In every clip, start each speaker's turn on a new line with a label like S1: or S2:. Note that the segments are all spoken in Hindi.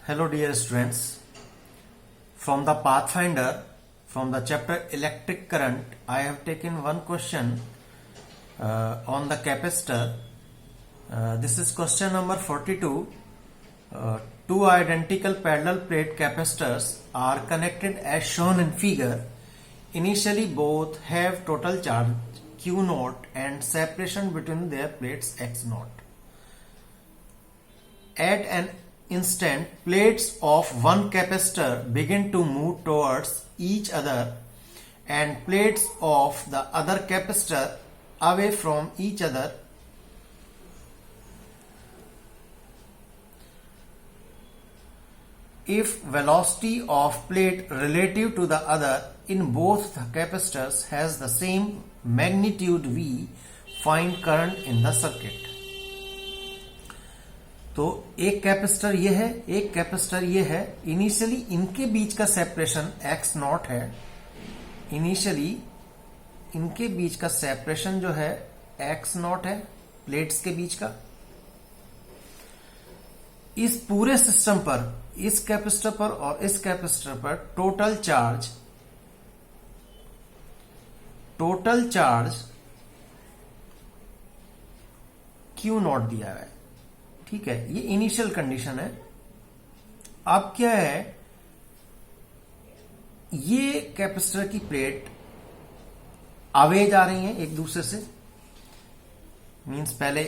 S1: Hello dear students, from the Pathfinder, from the chapter Electric Current, I have taken one question on the capacitor. This is question number 42. Two identical parallel plate capacitors are connected as shown in figure. Initially both have total charge Q naught and separation between their plates X naught. At an instant, plates of one capacitor begin to move towards each other and plates of the other capacitor away from each other. If velocity of plate relative to the other in both the capacitors has the same magnitude V, find current in the circuit. तो एक कैपेसिटर ये है, एक कैपेसिटर ये है. इनिशियली इनके बीच का सेपरेशन x नॉट है. इनिशियली इनके बीच का सेपरेशन जो है x नॉट है, प्लेट्स के बीच का. इस पूरे सिस्टम पर, इस कैपेसिटर पर और इस कैपेसिटर पर टोटल चार्ज Q नॉट दिया है. ठीक है, ये इनिशियल कंडीशन है. अब क्या है, ये कैपेसिटर की प्लेट अवे जा रही हैं एक दूसरे से. मींस पहले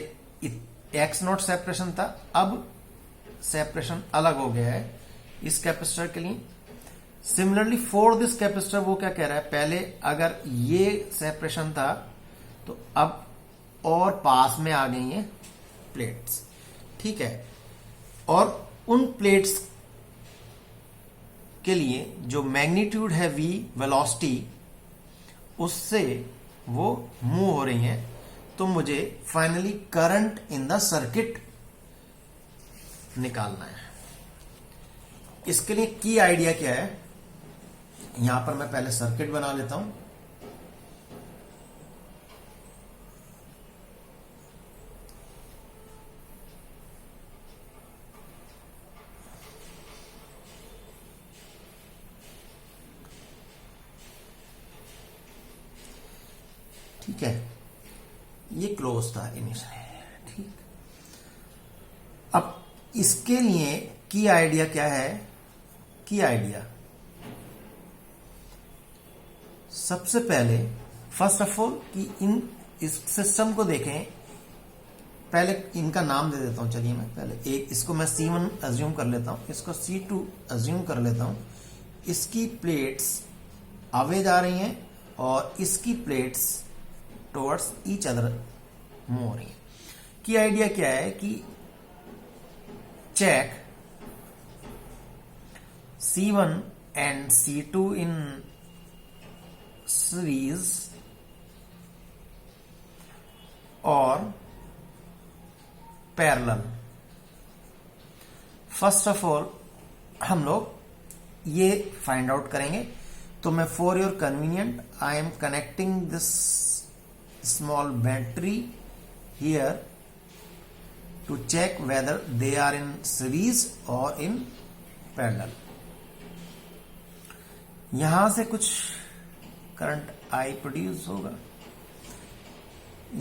S1: एक्स नॉट सेपरेशन था, अब सेपरेशन अलग हो गया है इस कैपेसिटर के लिए. सिमिलरली फॉर दिस कैपेसिटर वो क्या कह रहा है, पहले अगर ये सेपरेशन था तो अब और पास में आ गई हैं प्लेट्स. ठीक है, और उन प्लेट्स के लिए जो मैग्नीट्यूड है v, वेलोसिटी, उससे वो मूव हो रही हैं. तो मुझे finally current in the circuit निकालना है. इसके लिए की आइडिया क्या है, यहां पर मैं पहले सर्किट बना लेता हूं. ठीक है, ये क्लोज था इनिशियली. ठीक, अब इसके लिए की आइडिया क्या है. की आइडिया सबसे पहले फर्स्ट ऑफ ऑल कि इस सिस्टम को देखें. पहले इनका नाम दे देता हूं. चलिए, मैं पहले एक इसको मैं C1 अज्यूम कर लेता हूं, इसको C2 अज्यूम कर लेता हूं. इसकी प्लेट्स अवे जा रही हैं और इसकी plates towards each other move हो रही है. की आइडिया क्या है कि check C1 and C2 in series और पैरेलल. फर्स्ट ऑफ ऑल हम लोग ये फाइंड आउट करेंगे. तो मैं for your convenient I am connecting this small battery here to check whether they are in series or in parallel. यहां से कुछ करंट I प्रोड्यूस होगा,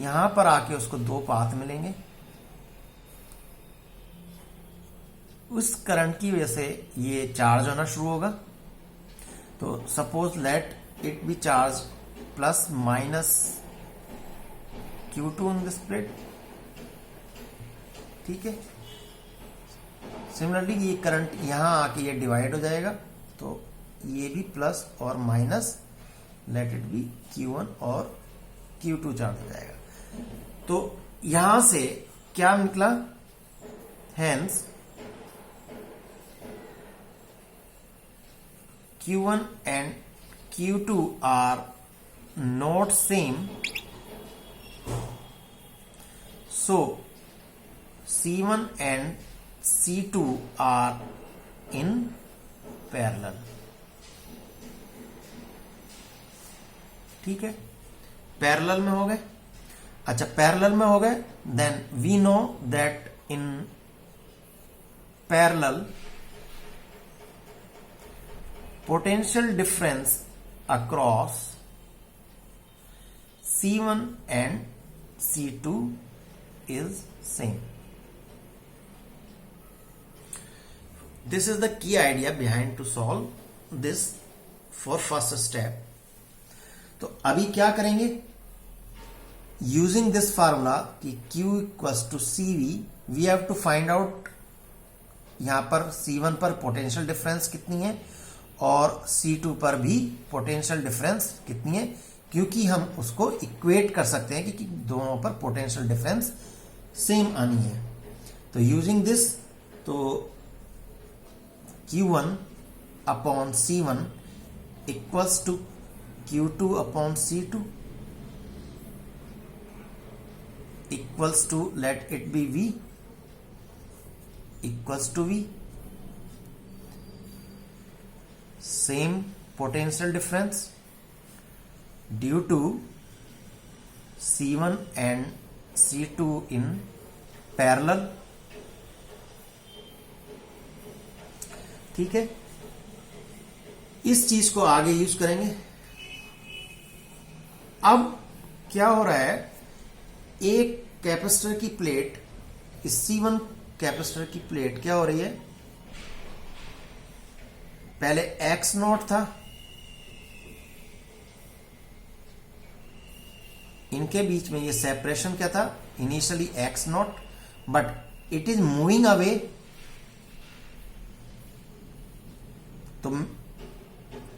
S1: यहां पर आके उसको दो पाथ मिलेंगे. उस करंट की वजह से ये चार्ज होना शुरू होगा. तो suppose let it B charge plus minus Q2 in this plate. ठीक है, सिमिलरली ये करंट यहां आके ये डिवाइड हो जाएगा, तो ये भी प्लस और minus, late it B Q1 और Q2 चार्ज हो जाएगा. तो यहां से क्या निकला, hence Q1 and Q2 are not same. So C1 and C2 are in parallel. ठीक है, पैरेलल में हो गए. अच्छा, पैरेलल में हो गए, then we know that in parallel potential difference across C1 and C2 is same. This is the key idea behind to solve this for first step. तो अभी क्या करेंगे, यूजिंग दिस फार्मूला कि Q equals to CV, we have to find out यहां पर C1 पर पोटेंशियल डिफरेंस कितनी है और C2 पर भी पोटेंशियल डिफरेंस कितनी है, क्योंकि हम उसको इक्वेट कर सकते हैं कि दोनों पर पोटेंशियल डिफरेंस सेम आनी है. तो यूजिंग दिस, तो Q1 upon C1 equals to Q2 upon C2 equals to, let it be V, equals to V. Same potential difference due to C1 and C2 in parallel. ठीक है, इस चीज को आगे यूज करेंगे. अब क्या हो रहा है, एक कैपेसिटर की प्लेट, इस C1 कैपेसिटर की प्लेट क्या हो रही है, पहले X0 था, इनके बीच में ये सेपरेशन क्या था, initially X0, but it is moving away. तो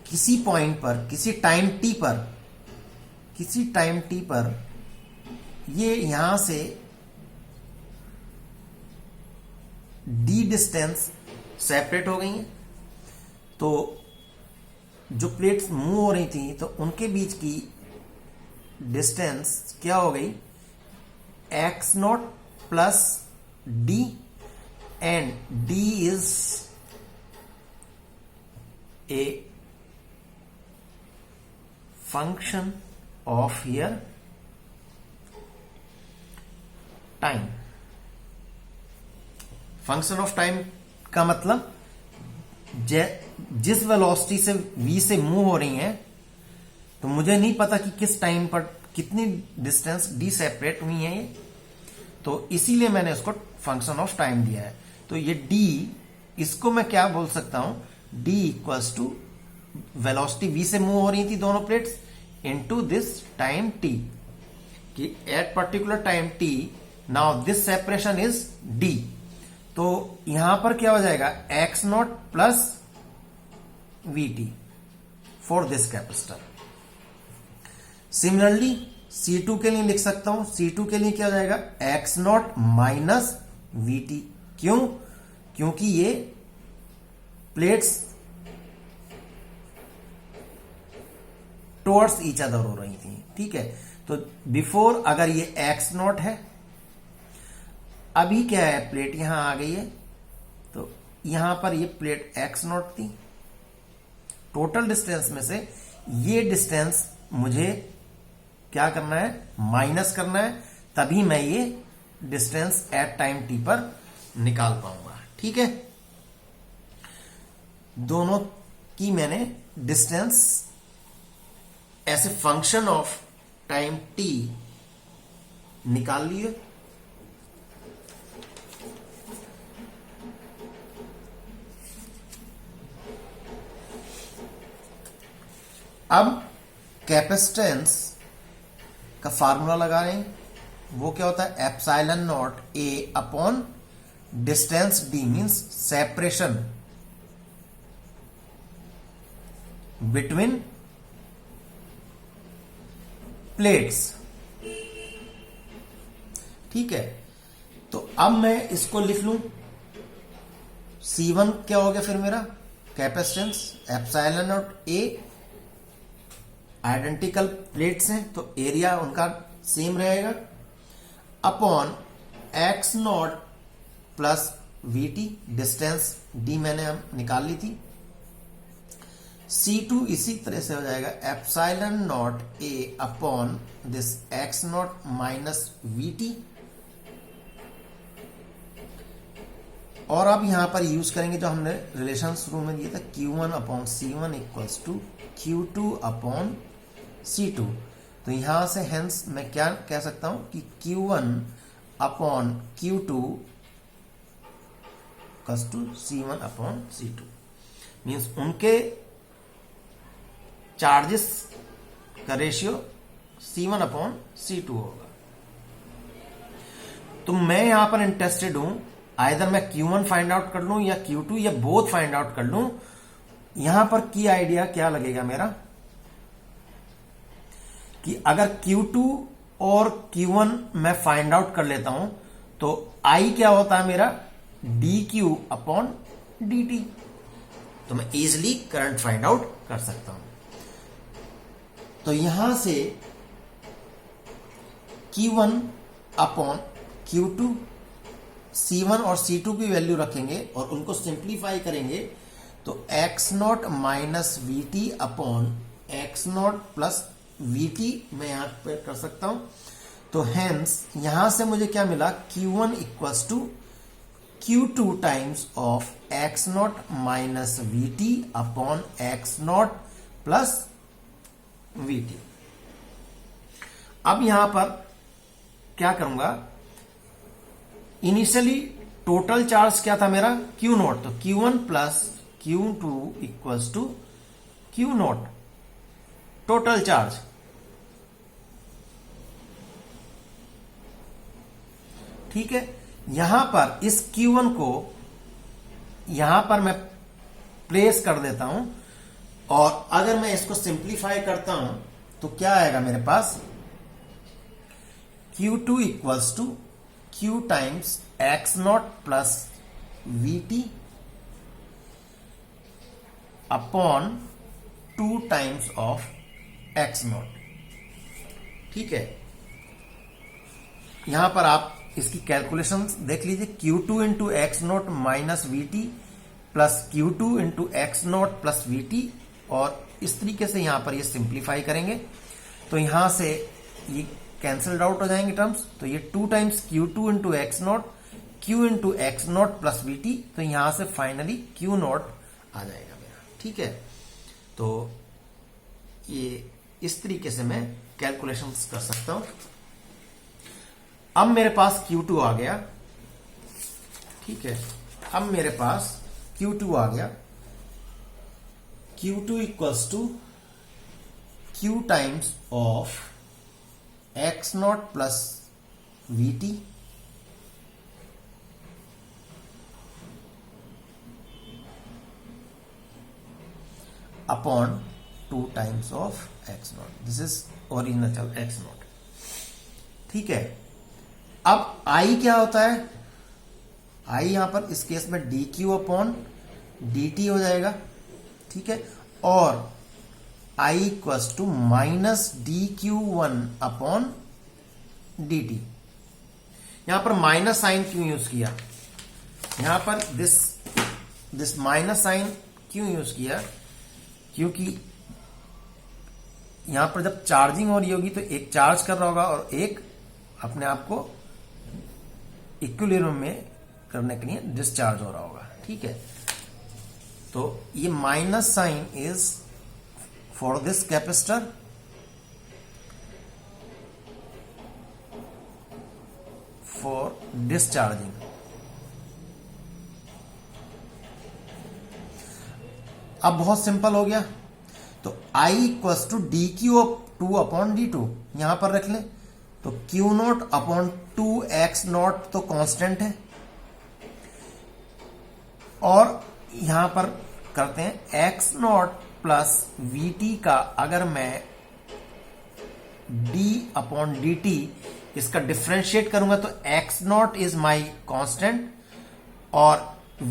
S1: किसी पॉइंट पर, किसी टाइम टी पर ये यहां से d डिस्टेंस सेपरेट हो गई हैं. तो जो प्लेट्स मूव हो रही थी तो उनके बीच की डिस्टेंस क्या हो गई, X0 plus D, and D is a function of here time. Function of time का मतलब जिस वेलोसिटी से v से मूव हो रही है, तो मुझे नहीं पता कि किस टाइम पर कितनी डिस्टेंस d सेपरेट हुई है ये, तो इसीलिए मैंने उसको फंक्शन ऑफ टाइम दिया है. तो ये d, इसको मैं क्या बोल सकता हूं, d equals to velocity v से मूव हो रही थी दोनों plates into this time t, कि at particular time t now this separation is d. तो यहां पर क्या हो जाएगा, X0 plus Vt for this capacitor. Similarly C2 के लिए लिख सकता हूं, C2 के लिए क्या हो जाएगा, X0 माइनस Vt. क्यों, क्योंकि ये प्लेट्स टुवर्ड्स ईच अदर हो रही थी. ठीक है, तो बिफोर अगर ये X0 है, अभी क्या है, प्लेट यहां आ गई है, तो यहां पर ये प्लेट X0 थी. टोटल डिस्टेंस में से ये डिस्टेंस मुझे क्या करना है, माइनस करना है, तभी मैं ये डिस्टेंस एट टाइम t पर निकाल पाऊंगा. ठीक है, दोनों की मैंने distance as a function of time t निकाल लिए. अब कैपेसिटेंस का फार्मूला लगा रहे हैं, वो क्या होता है, epsilon not a upon distance d, means separation between plates. ठीक है, तो अब मैं इसको लिख लूं, C1 क्या हो गया फिर मेरा, capacitance epsilon not a, identical plates हैं तो एरिया उनका सेम रहेगा, upon X0 plus Vt, distance d मैंने हम निकाल ली थी. C2 इसी तरह से हो जाएगा epsilon not a upon this X0 minus Vt, और अब यहां पर यूज करेंगे जो हमने रिलेशन शुरू में दिया था, Q1 upon C1 equals to Q2 upon C2। तो यहां से हेंस मैं क्या कह सकता हूं कि Q1 upon Q2 equals to C1 upon C2, means उनके चार्जेस का रेशियो C1 अपॉन C2 होगा। तो मैं यहां पर इंटरेस्टेड हूं, आइदर मैं Q1 फाइंड आउट कर लूं या Q2 या बोथ फाइंड आउट कर लूं। यहां पर की आइडिया क्या लगेगा मेरा कि अगर Q2 और Q1 मैं फाइंड आउट कर लेता हूं तो I क्या होता है मेरा, dQ अपॉन dt। तो मैं इजिली करंट फाइंड आउट कर सकता हूं। तो यहां से Q1 अपॉन Q2, C1 और C2 की वैल्यू रखेंगे और उनको सिंप्लीफाई करेंगे तो x not minus VT upon x not plus VT मैं यहां पे कर सकता हूं। तो हेंस यहां से मुझे क्या मिला, Q1 equals to Q2 times of x not minus VT upon x not plus VT। अब यहां पर क्या करूंगा, इनिशियली टोटल चार्ज क्या था मेरा, Q नॉट, तो Q1 plus Q2 equals to Q not total charge. ठीक है, यहां पर इस Q1 को यहां पर मैं प्लेस कर देता हूं और अगर मैं इसको सिंप्लीफाई करता हूं तो क्या आएगा मेरे पास, Q2 equals to Q times x not plus VT upon 2 times of x not. ठीक है, यहां पर आप इसकी कैलकुलेशन देख लीजिए, Q2 into x not minus VT plus Q2 into x not plus VT, और इस तरीके से यहां पर ये सिंप्लीफाई करेंगे तो यहां से ये कैंसल्ड आउट हो जाएंगे टर्म्स। तो ये 2 times Q2 into x not, Q into x not plus VT, तो यहां से फाइनली Q नॉट आ जाएगा मेरा। ठीक है, तो ये इस तरीके से मैं कैलकुलेशन कर सकता हूं। अब मेरे पास Q2 आ गया। ठीक है, अब मेरे पास Q2 आ गया, Q2 equals to Q times of x not plus VT upon 2 times of x not, this is original x not. ठीक है, अब I क्या होता है, I यहां पर इस केस में dQ अपॉन dt हो जाएगा। ठीक है, और I equals to minus dQ1 upon dt। यहां पर माइनस साइन क्यों यूज किया, यहां पर दिस माइनस साइन क्यों यूज किया, क्योंकि यहां पर जब चार्जिंग हो रही होगी तो एक चार्ज कर रहा होगा और एक अपने आप को इक्विलिब्रियम में करने के लिए डिस्चार्ज हो रहा होगा। ठीक है, तो ये minus sign is for this capacitor for discharging. अब बहुत सिंपल हो गया, तो I equals to dQ2 upon d2 यहां पर रख लें, तो Q not upon 2x not तो कांस्टेंट है, और यहां पर करते हैं x नॉट प्लस VT का, अगर मैं d अपॉन dt इसका डिफ्रेंशिएट करूंगा तो x not is my constant, और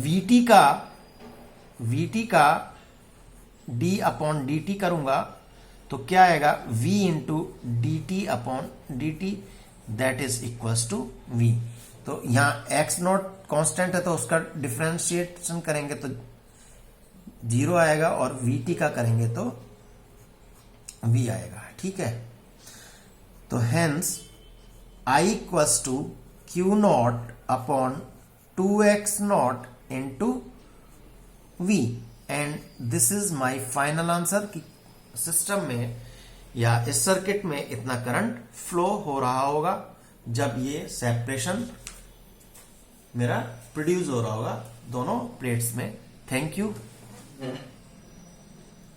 S1: VT का d अपॉन dt करूंगा तो क्या आएगा, v into dt upon dt, that is equals to v। तो यहां x नॉट कांस्टेंट है तो उसका डिफरेंशिएशन करेंगे तो 0 आएगा, और vt का करेंगे तो v आएगा। ठीक है, तो hence I equals to Q not upon 2x0 into v and this is my final answer कि सिस्टम में या इस सर्किट में इतना करंट फ्लो हो रहा होगा जब ये सेपरेशन मेरा प्रोड्यूस हो रहा होगा दोनों प्लेट्स में। Thank you.